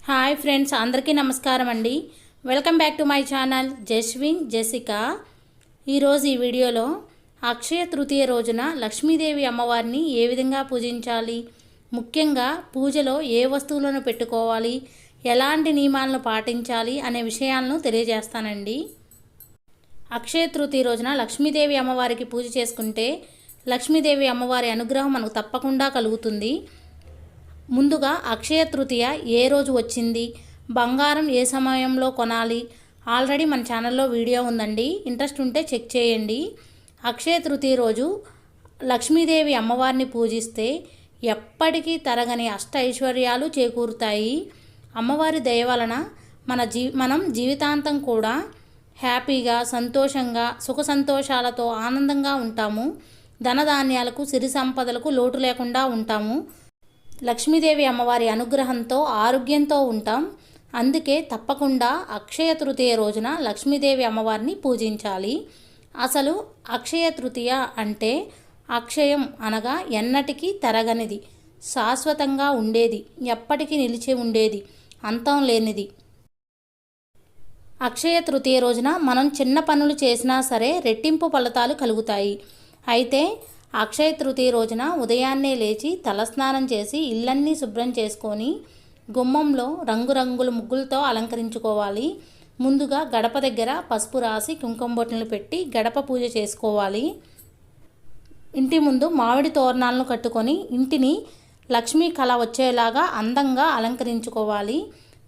Hi friends, అందరికీ నమస్కారం అండి. Welcome back to my channel Jaswin Jessica. ఈరోజు ఈ వీడియోలో అక్షయ తృతీయ రోజున లక్ష్మీదేవి అమ్మవారిని ఏ విధంగా పూజించాలి, ముఖ్యంగా పూజలో ఏ వస్తువులను పెట్టుకోవాలి, ఎలాంటి నియమాలను పాటించాలి అనే విషయాలను తెలియజేస్తానండి. అక్షయ తృతీయ రోజున లక్ష్మీదేవి అమ్మవారికి పూజ చేసుకుంటే లక్ష్మీదేవి అమ్మవారి అనుగ్రహం మనకు తప్పకుండా కలుగుతుంది. ముందుగా అక్షయ తృతీయ ఏ రోజు వచ్చింది, బంగారం ఏ సమయంలో కొనాలి, ఆల్రెడీ మన ఛానల్లో వీడియో ఉందండి, ఇంట్రెస్ట్ ఉంటే చెక్ చేయండి. అక్షయ తృతీయ రోజు లక్ష్మీదేవి అమ్మవారిని పూజిస్తే ఎప్పటికీ తరగని అష్ట ఐశ్వర్యాలు చేకూరుతాయి. అమ్మవారి దయ వలన మనం జీవితాంతం కూడా హ్యాపీగా, సంతోషంగా, సుఖ సంతోషాలతో ఆనందంగా ఉంటాము. ధనధాన్యాలకు, సిరి సంపదలకు లోటు లేకుండా ఉంటాము. లక్ష్మీదేవి అమ్మవారి అనుగ్రహంతో ఆరోగ్యంతో ఉంటాం. అందుకే తప్పకుండా అక్షయ తృతీయ రోజున లక్ష్మీదేవి అమ్మవారిని పూజించాలి. అసలు అక్షయ తృతీయ అంటే అక్షయం అనగా ఎన్నటికీ తరగనిది, శాశ్వతంగా ఉండేది, ఎప్పటికీ నిలిచి ఉండేది, అంతం లేనిది. అక్షయ తృతీయ రోజున మనం చిన్న పనులు చేసినా సరే రెట్టింపు ఫలితాలు కలుగుతాయి. అయితే అక్షయ తృతీయ రోజున ఉదయాన్నే లేచి తలస్నానం చేసి ఇళ్ళన్నీ శుభ్రం చేసుకొని గుమ్మంలో రంగురంగుల ముగ్గులతో అలంకరించుకోవాలి. ముందుగా గడప దగ్గర పసుపు రాసి కుంకుమ బొట్టులు పెట్టి గడప పూజ చేసుకోవాలి. ఇంటి ముందు మామిడి తోరణాలను కట్టుకొని ఇంటిని లక్ష్మీ కళ వచ్చేలాగా అందంగా అలంకరించుకోవాలి.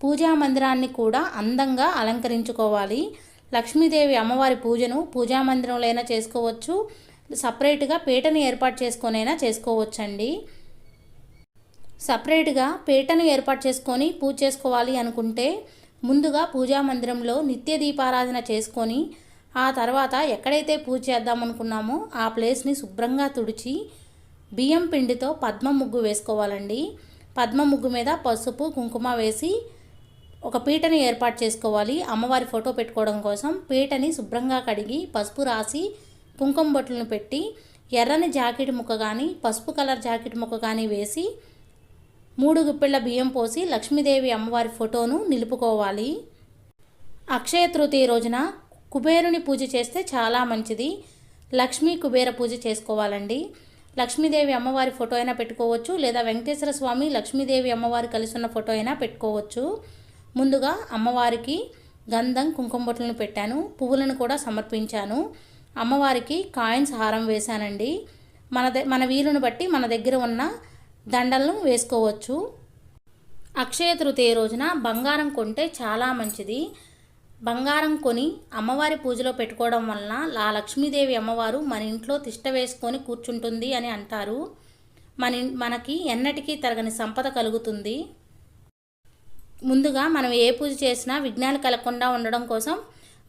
పూజా మందిరాన్ని కూడా అందంగా అలంకరించుకోవాలి. లక్ష్మీదేవి అమ్మవారి పూజను పూజా మందిరంలో చేసుకోవచ్చు, సపరేట్గా పీటను ఏర్పాటు చేసుకొనైనా చేసుకోవచ్చండి. సపరేట్గా పీటను ఏర్పాటు చేసుకొని పూజ చేసుకోవాలి అనుకుంటే ముందుగా పూజా మందిరంలో నిత్య దీపారాధన చేసుకొని ఆ తర్వాత ఎక్కడైతే పూజ చేద్దామనుకున్నామో ఆ ప్లేస్ని శుభ్రంగా తుడిచి బియ్యం పిండితో పద్మ ముగ్గు వేసుకోవాలండి. పద్మ ముగ్గు మీద పసుపు కుంకుమ వేసి ఒక పీటని ఏర్పాటు చేసుకోవాలి. అమ్మవారి ఫోటో పెట్టుకోవడం కోసం పీటని శుభ్రంగా కడిగి పసుపు రాసి కుంకుమ బొట్టులను పెట్టి ఎర్రని జాకెట్ ముక్క కానీ పసుపు కలర్ జాకెట్ ముక్క కానీ వేసి 3 గుప్పెళ్ళ బియ్యం పోసి లక్ష్మీదేవి అమ్మవారి ఫోటోను నిలుపుకోవాలి. అక్షయ తృతీయ రోజున కుబేరుని పూజ చేస్తే చాలా మంచిది. లక్ష్మీ కుబేర పూజ చేసుకోవాలండి. లక్ష్మీదేవి అమ్మవారి ఫోటో అయినా పెట్టుకోవచ్చు, లేదా వెంకటేశ్వర స్వామి లక్ష్మీదేవి అమ్మవారి కలిసి ఉన్న ఫోటో అయినా పెట్టుకోవచ్చు. ముందుగా అమ్మవారికి గంధం కుంకుమ బొట్టులను పెట్టాను, పువ్వులను కూడా సమర్పించాను. అమ్మవారికి కాయిన్స్ హారం వేశానండి. మన వీలును బట్టి మన దగ్గర ఉన్న దండలను వేసుకోవచ్చు. అక్షయ తృతీయ రోజున బంగారం కొంటే చాలా మంచిది. బంగారం కొని అమ్మవారి పూజలో పెట్టుకోవడం వలన ఆ లక్ష్మీదేవి అమ్మవారు మన ఇంట్లో తిష్ట వేసుకొని కూర్చుంటుంది అని అంటారు. మనకి ఎన్నటికీ తరగని సంపద కలుగుతుంది. ముందుగా మనం ఏ పూజ చేసినా విఘ్నాలు కలగకుండా ఉండడం కోసం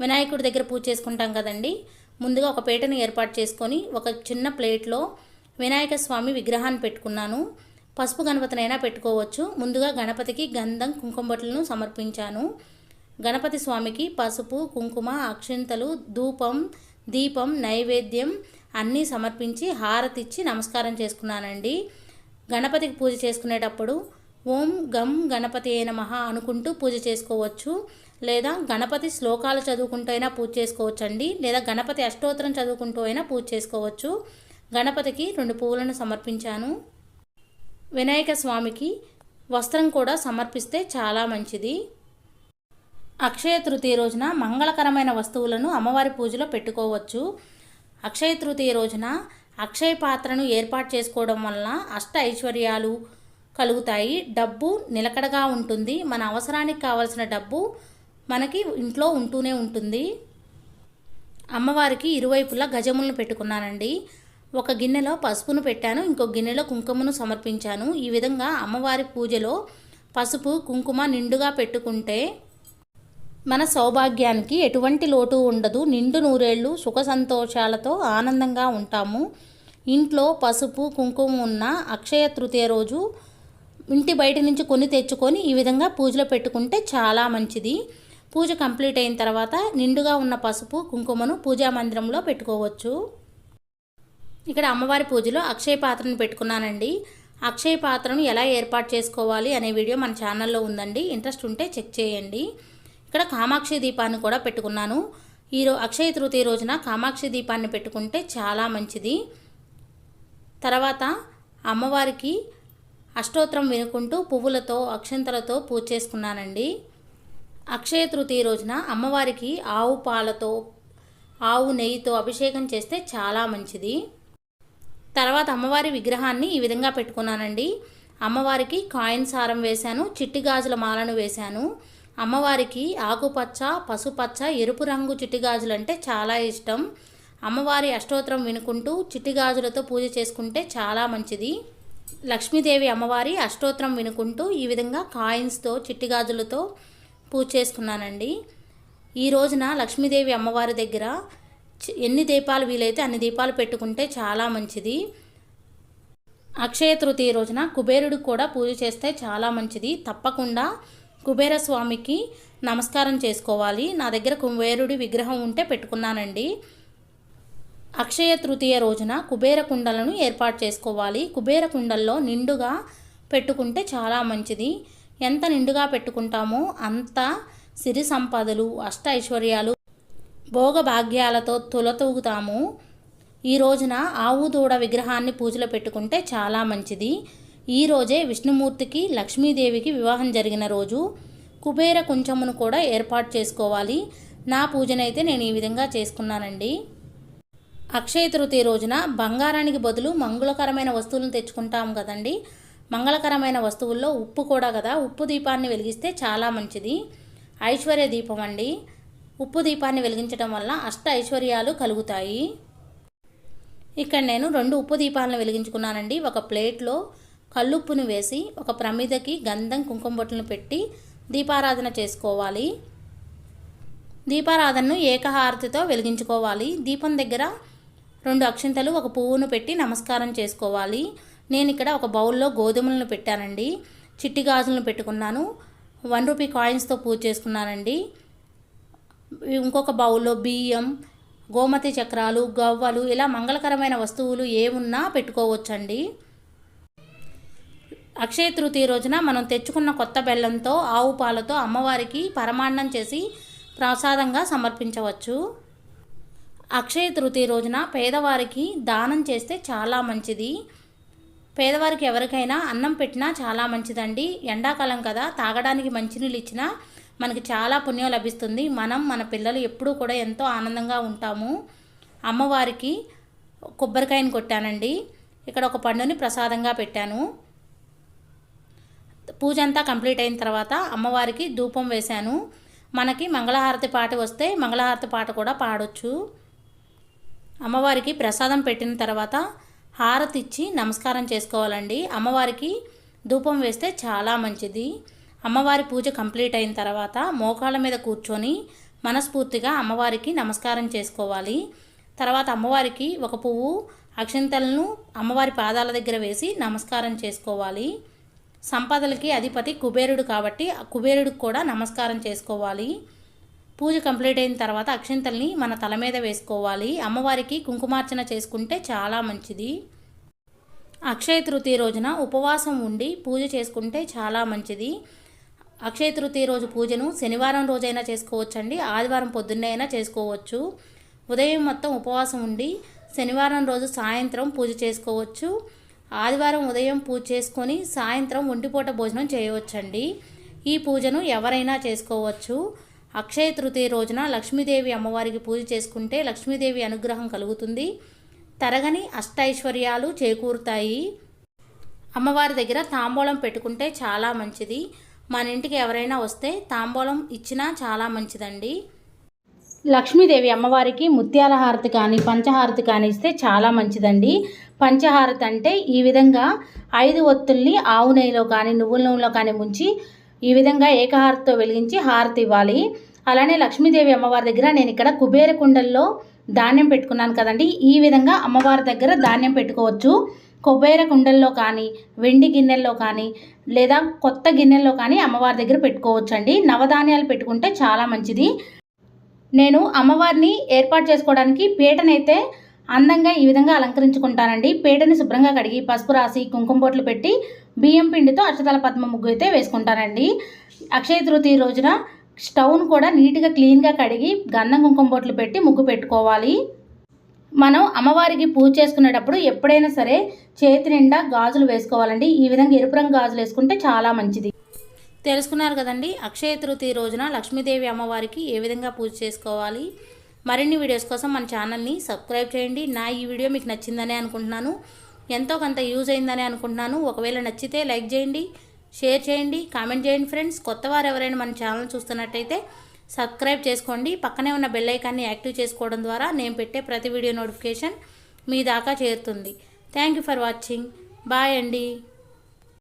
వినాయకుడి దగ్గర పూజ చేసుకుంటాం కదండి. ముందుగా ఒక పీటను ఏర్పాటు చేసుకొని ఒక చిన్న ప్లేట్లో వినాయక స్వామి విగ్రహాన్ని పెట్టుకున్నాను. పసుపు గణపతినైనా పెట్టుకోవచ్చు. ముందుగా గణపతికి గంధం కుంకుమ బొట్లను సమర్పించాను. గణపతి స్వామికి పసుపు కుంకుమ అక్షింతలు ధూపం దీపం నైవేద్యం అన్నీ సమర్పించి హారతిచ్చి నమస్కారం చేసుకున్నానండి. గణపతికి పూజ చేసుకునేటప్పుడు ఓం గం గణపతి నమః అనుకుంటూ పూజ చేసుకోవచ్చు, లేదా గణపతి శ్లోకాలు చదువుకుంటూ అయినా పూజ చేసుకోవచ్చు అండి, లేదా గణపతి అష్టోత్తరం చదువుకుంటూ అయినా పూజ చేసుకోవచ్చు. గణపతికి 2 పువ్వులను సమర్పించాను. వినాయక స్వామికి వస్త్రం కూడా సమర్పిస్తే చాలా మంచిది. అక్షయ తృతీయ రోజున మంగళకరమైన వస్తువులను అమ్మవారి పూజలో పెట్టుకోవచ్చు. అక్షయ తృతీయ రోజున అక్షయ పాత్రను ఏర్పాటు చేసుకోవడం వలన అష్ట ఐశ్వర్యాలు కలుగుతాయి. డబ్బు నిలకడగా ఉంటుంది. మన అవసరానికి కావలసిన డబ్బు మనకి ఇంట్లో ఉంటూనే ఉంటుంది. అమ్మవారికి ఇరువైపులా గజములను పెట్టుకున్నానండి. ఒక గిన్నెలో పసుపును పెట్టాను, ఇంకొక గిన్నెలో కుంకుమను సమర్పించాను. ఈ విధంగా అమ్మవారి పూజలో పసుపు కుంకుమ నిండుగా పెట్టుకుంటే మన సౌభాగ్యానికి ఎటువంటి లోటు ఉండదు. నిండు నూరేళ్ళు సుఖ సంతోషాలతో ఆనందంగా ఉంటాము. ఇంట్లో పసుపు కుంకుమ ఉన్న అక్షయ తృతీయ రోజు ఇంటి బయట నుంచి కొని తెచ్చుకొని ఈ విధంగా పూజలో పెట్టుకుంటే చాలా మంచిది. పూజ కంప్లీట్ అయిన తర్వాత నిండుగా ఉన్న పసుపు కుంకుమను పూజా మందిరంలో పెట్టుకోవచ్చు. ఇక్కడ అమ్మవారి పూజలో అక్షయ పాత్రను పెట్టుకున్నానండి. అక్షయ పాత్రను ఎలా ఏర్పాటు చేసుకోవాలి అనే వీడియో మన ఛానల్లో ఉందండి, ఇంట్రెస్ట్ ఉంటే చెక్ చేయండి. ఇక్కడ కామాక్షి దీపాన్ని కూడా పెట్టుకున్నాను. అక్షయ తృతీయ రోజున కామాక్షి దీపాన్ని పెట్టుకుంటే చాలా మంచిది. తర్వాత అమ్మవారికి అష్టోత్తరం వినుకుంటూ పువ్వులతో అక్షంతలతో పూజ చేసుకున్నానండి. అక్షయ తృతీయ రోజున అమ్మవారికి ఆవు పాలతో ఆవు నెయ్యితో అభిషేకం చేస్తే చాలా మంచిది. తర్వాత అమ్మవారి విగ్రహాన్ని ఈ విధంగా పెట్టుకున్నానండి. అమ్మవారికి కాయిన్స్ హారం వేశాను, చిట్టి గాజుల మాలను వేశాను. అమ్మవారికి ఆకుపచ్చ, పసుపచ్చ, ఎరుపు రంగు చిట్టి గాజులు అంటే చాలా ఇష్టం. అమ్మవారి అష్టోత్తరం వినుకుంటూ చిట్టి గాజులతో పూజ చేసుకుంటే చాలా మంచిది. లక్ష్మీదేవి అమ్మవారి అష్టోత్తరం వినుకుంటూ ఈ విధంగా కాయిన్స్తో చిట్టి గాజులతో పూజ చేసుకున్నానండి. ఈ రోజున లక్ష్మీదేవి అమ్మవారి దగ్గర ఎన్ని దీపాలు వీలైతే అన్ని దీపాలు పెట్టుకుంటే చాలా మంచిది. అక్షయ తృతీయ రోజున కుబేరుడికి కూడా పూజ చేస్తే చాలా మంచిది. తప్పకుండా కుబేర స్వామికి నమస్కారం చేసుకోవాలి. నా దగ్గర కుబేరుడి విగ్రహం ఉంటే పెట్టుకున్నానండి. అక్షయ తృతీయ రోజున కుబేర కుండలను ఏర్పాటు చేసుకోవాలి. కుబేర కుండల్లో నిండుగా పెట్టుకుంటే చాలా మంచిది. ఎంత నిండుగా పెట్టుకుంటామో అంత సిరి సంపదలు, అష్ట ఐశ్వర్యాలు, భోగభాగ్యాలతో తులతూగుతాము. ఈ రోజున ఆవు దూడ విగ్రహాన్ని పూజలో పెట్టుకుంటే చాలా మంచిది. ఈ రోజే విష్ణుమూర్తికి లక్ష్మీదేవికి వివాహం జరిగిన రోజు. కుబేర కుంచమును కూడా ఏర్పాటు చేసుకోవాలి. నా పూజనైతే నేను ఈ విధంగా చేసుకున్నానండి. అక్షయ తృతీయ రోజున బంగారానికి బదులు మంగళకరమైన వస్తువులను తెచ్చుకుంటాం కదండి. మంగళకరమైన వస్తువుల్లో ఉప్పు కూడా కదా. ఉప్పు దీపాన్ని వెలిగిస్తే చాలా మంచిది. ఐశ్వర్య దీపం అండి. ఉప్పు దీపాన్ని వెలిగించడం వల్ల అష్ట ఐశ్వర్యాలు కలుగుతాయి. ఇక్కడ నేను 2 ఉప్పు దీపాలను వెలిగించుకున్నానండి. ఒక ప్లేట్లో కల్లుప్పును వేసి ఒక ప్రమిదకి గంధం కుంకుమ బొట్లను పెట్టి దీపారాధన చేసుకోవాలి. దీపారాధనను ఏకహారతితో వెలిగించుకోవాలి. దీపం దగ్గర 2 అక్షింతలు, ఒక పువ్వును పెట్టి నమస్కారం చేసుకోవాలి. నేను ఇక్కడ ఒక బౌల్లో గోధుమలను పెట్టానండి. చిట్టి గాజులను పెట్టుకున్నాను. 1 రూపీ కాయిన్స్తో పూజ చేసుకున్నానండి. ఇంకొక బౌల్లో బియ్యం, గోమతి చక్రాలు, గవ్వలు, ఇలా మంగళకరమైన వస్తువులు ఏమున్నా పెట్టుకోవచ్చండి. అక్షయ తృతీయ రోజున మనం తెచ్చుకున్న కొత్త బెల్లంతో ఆవు పాలతో అమ్మవారికి పరమాన్నం చేసి ప్రసాదంగా సమర్పించవచ్చు. అక్షయ తృతీయ రోజున పేదవారికి దానం చేస్తే చాలా మంచిది. పేదవారికి ఎవరికైనా అన్నం పెట్టినా చాలా మంచిదండి. ఎండాకాలం కదా, తాగడానికి మంచినీళ్ళు ఇచ్చినా మనకి చాలా పుణ్యం లభిస్తుంది. మన పిల్లలు ఎప్పుడూ కూడా ఎంతో ఆనందంగా ఉంటాము. అమ్మవారికి కొబ్బరికాయను కొట్టానండి. ఇక్కడ ఒక పండుని ప్రసాదంగా పెట్టాను. పూజ అంతా కంప్లీట్ అయిన తర్వాత అమ్మవారికి ధూపం వేశాను. మనకి మంగళహారతి పాట వస్తే మంగళహారతి పాట కూడా పాడొచ్చు. అమ్మవారికి ప్రసాదం పెట్టిన తర్వాత హారతి ఇచ్చి నమస్కారం చేసుకోవాలండి. అమ్మవారికి ధూపం వేస్తే చాలా మంచిది. అమ్మవారి పూజ కంప్లీట్ అయిన తర్వాత మోకాళ్ళ మీద కూర్చొని మనస్ఫూర్తిగా అమ్మవారికి నమస్కారం చేసుకోవాలి. తర్వాత అమ్మవారికి ఒక పువ్వు, అక్షింతలను అమ్మవారి పాదాల దగ్గర వేసి నమస్కారం చేసుకోవాలి. సంపదలకి అధిపతి కుబేరుడు కాబట్టి కుబేరుడికి కూడా నమస్కారం చేసుకోవాలి. పూజ కంప్లీట్ అయిన తర్వాత అక్షింతల్ని మన తల మీద వేసుకోవాలి. అమ్మవారికి కుంకుమార్చన చేసుకుంటే చాలా మంచిది. అక్షయ తృతీయ రోజున ఉపవాసం ఉండి పూజ చేసుకుంటే చాలా మంచిది. అక్షయ తృతీయ రోజు పూజను శనివారం రోజైనా చేసుకోవచ్చండి, ఆదివారం పొద్దున్నే అయినా చేసుకోవచ్చు. ఉదయం మొత్తం ఉపవాసం ఉండి శనివారం రోజు సాయంత్రం పూజ చేసుకోవచ్చు. ఆదివారం ఉదయం పూజ చేసుకొని సాయంత్రం ఒంటిపూట భోజనం చేయవచ్చండి. ఈ పూజను ఎవరైనా చేసుకోవచ్చు. అక్షయ తృతీయ రోజున లక్ష్మీదేవి అమ్మవారికి పూజ చేసుకుంటే లక్ష్మీదేవి అనుగ్రహం కలుగుతుంది. తరగని అష్టైశ్వర్యాలు చేకూరుతాయి. అమ్మవారి దగ్గర తాంబూలం పెట్టుకుంటే చాలా మంచిది. మన ఇంటికి ఎవరైనా వస్తే తాంబూలం ఇచ్చినా చాలా మంచిదండి. లక్ష్మీదేవి అమ్మవారికి ముత్యాల హారతి కానీ పంచహారతి కానీ ఇస్తే చాలా మంచిదండి. పంచహారతి అంటే ఈ విధంగా 5 ఒత్తుల్ని ఆవు నెయ్యిలో కానీ నువ్వుల నూనెలో కానీ ముంచి ఈ విధంగా ఏకహారతితో వెలిగించి హారతి ఇవ్వాలి. అలానే లక్ష్మీదేవి అమ్మవారి దగ్గర నేను ఇక్కడ కుబేర కుండల్లో ధాన్యం పెట్టుకున్నాను కదండి. ఈ విధంగా అమ్మవారి దగ్గర ధాన్యం పెట్టుకోవచ్చు. కుబేర కుండల్లో కానీ వెండి గిన్నెల్లో కానీ లేదా కొత్త గిన్నెల్లో కానీ అమ్మవారి దగ్గర పెట్టుకోవచ్చండి. నవధాన్యాలు పెట్టుకుంటే చాలా మంచిది. నేను అమ్మవారిని ఏర్పాటు చేసుకోవడానికి పీటనైతే అందంగా ఈ విధంగా అలంకరించుకుంటానండి. పీటని శుభ్రంగా కడిగి పసుపు రాసి కుంకుమ బొట్లు పెట్టి బియ్యం పిండితో అష్టదళ పద్మ ముగ్గు అయితే వేసుకుంటానండి. అక్షయ తృతీయ రోజున స్టవ్ను కూడా నీట్గా క్లీన్గా కడిగి గంధం కుంకుమ బొట్లు పెట్టి ముగ్గు పెట్టుకోవాలి. మనం అమ్మవారికి పూజ చేసుకునేటప్పుడు ఎప్పుడైనా సరే చేతి నిండా గాజులు వేసుకోవాలండి. ఈ విధంగా ఎరుపు రంగు గాజులు వేసుకుంటే చాలా మంచిది. తెలుసుకున్నారు కదండి, అక్షయ తృతీయ రోజున లక్ష్మీదేవి అమ్మవారికి ఏ విధంగా పూజ చేసుకోవాలి. మరిన్ని వీడియోస్ కోసం మన ఛానల్ని సబ్స్క్రైబ్ చేయండి. నా ఈ వీడియో మీకు నచ్చిందనే అనుకుంటున్నాను, ఎంతో కొంత యూజ్ అయిందని అనుకుంటున్నాను. ఒకవేళ నచ్చితే లైక్ చేయండి, షేర్ చేయండి, కామెంట్ చేయండి ఫ్రెండ్స్. కొత్త వారు ఎవరైనా మన ఛానల్ చూస్తున్నట్టయితే సబ్స్క్రైబ్ చేసుకోండి. పక్కనే ఉన్న బెల్ ఐకాన్ని యాక్టివ్ చేసుకోవడం ద్వారా నేను పెట్టే ప్రతి వీడియో నోటిఫికేషన్ మీ దాకా చేరుతుంది. Thank you for watching. Bye అండి.